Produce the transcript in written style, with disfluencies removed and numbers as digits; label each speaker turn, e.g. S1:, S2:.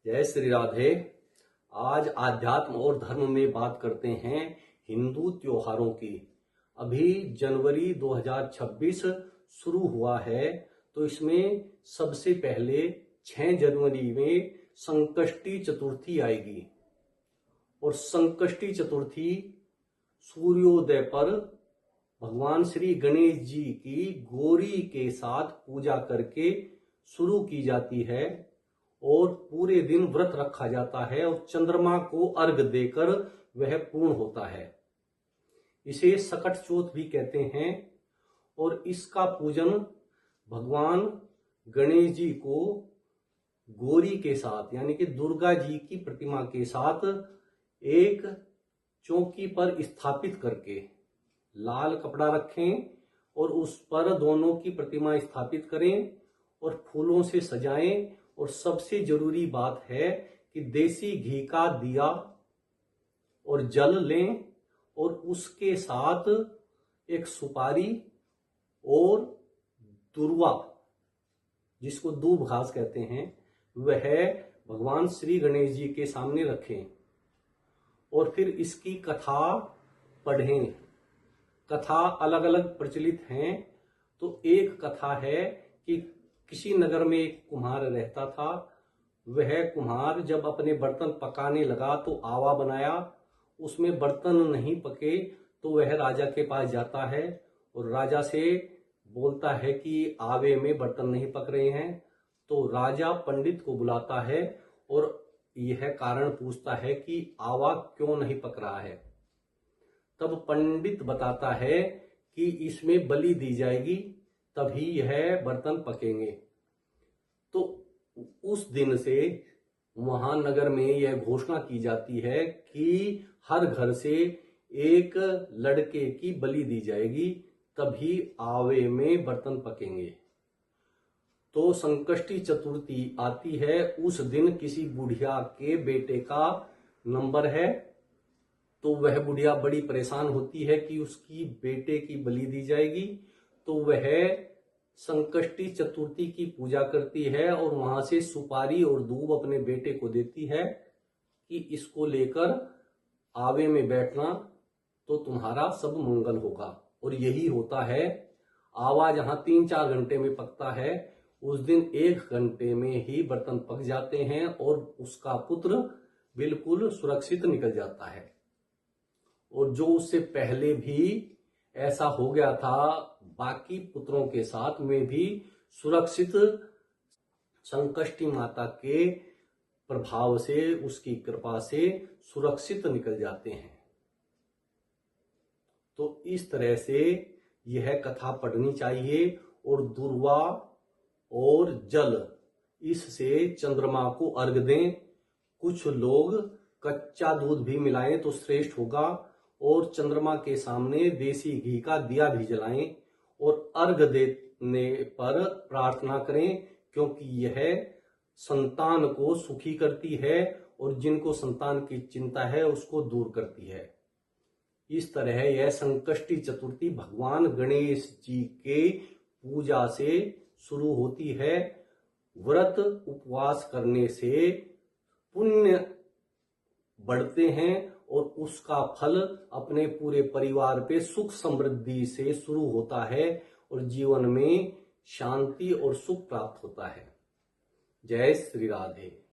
S1: जय श्री राधे। आज आध्यात्म और धर्म में बात करते हैं हिंदू त्योहारों की। अभी जनवरी 2026 शुरू हुआ है, तो इसमें सबसे पहले 6 जनवरी में संकष्टी चतुर्थी आएगी। और संकष्टी चतुर्थी सूर्योदय पर भगवान श्री गणेश जी की गौरी के साथ पूजा करके शुरू की जाती है और पूरे दिन व्रत रखा जाता है और चंद्रमा को अर्घ देकर वह पूर्ण होता है। इसे सकट चौथ भी कहते हैं। और इसका पूजन भगवान गणेश जी को गौरी के साथ यानी कि दुर्गा जी की प्रतिमा के साथ एक चौकी पर स्थापित करके लाल कपड़ा रखें और उस पर दोनों की प्रतिमा स्थापित करें और फूलों से सजाएं। और सबसे जरूरी बात है कि देसी घी का दिया और जल लें और उसके साथ एक सुपारी और दुर्वा, जिसको दूब घास कहते हैं, वह भगवान श्री गणेश जी के सामने रखें और फिर इसकी कथा पढ़ें। कथा अलग अलग प्रचलित हैं। तो एक कथा है कि किसी नगर में एक कुम्हार रहता था। वह कुम्हार जब अपने बर्तन पकाने लगा तो आवा बनाया, उसमें बर्तन नहीं पके तो वह राजा के पास जाता है और राजा से बोलता है कि आवे में बर्तन नहीं पक रहे हैं। तो राजा पंडित को बुलाता है और यह कारण पूछता है कि आवा क्यों नहीं पक रहा है। तब पंडित बताता है कि इसमें बलि दी जाएगी, तभी यह बर्तन पकेंगे। तो उस दिन से वहां नगर में यह घोषणा की जाती है कि हर घर से एक लड़के की बलि दी जाएगी, तभी आवे में बर्तन पकेंगे। तो संकष्टी चतुर्थी आती है, उस दिन किसी बुढ़िया के बेटे का नंबर है, तो वह बुढ़िया बड़ी परेशान होती है कि उसकी बेटे की बलि दी जाएगी। तो वह संकष्टी चतुर्थी की पूजा करती है और वहां से सुपारी और दूब अपने बेटे को देती है कि इसको लेकर आवे में बैठना तो तुम्हारा सब मंगल होगा। और यही होता है। आवा जहां 3-4 घंटे में पकता है, उस दिन 1 घंटे में ही बर्तन पक जाते हैं और उसका पुत्र बिल्कुल सुरक्षित निकल जाता है। और जो उससे पहले भी ऐसा हो गया था, बाकी पुत्रों के साथ में भी सुरक्षित संकष्टी माता के प्रभाव से, उसकी कृपा से सुरक्षित निकल जाते हैं। तो इस तरह से यह कथा पढ़नी चाहिए। और दुर्वा और जल, इससे चंद्रमा को अर्घ दें। कुछ लोग कच्चा दूध भी मिलाएं तो श्रेष्ठ होगा। और चंद्रमा के सामने देसी घी का दिया भी जलाएं और अर्घ देने पर प्रार्थना करें, क्योंकि यह संतान को सुखी करती है और जिनको संतान की चिंता है उसको दूर करती है। इस तरह यह संकष्टी चतुर्थी भगवान गणेश जी के पूजा से शुरू होती है। व्रत उपवास करने से पुण्य बढ़ते हैं और उसका फल अपने पूरे परिवार पे सुख समृद्धि से शुरू होता है और जीवन में शांति और सुख प्राप्त होता है। जय श्री राधे।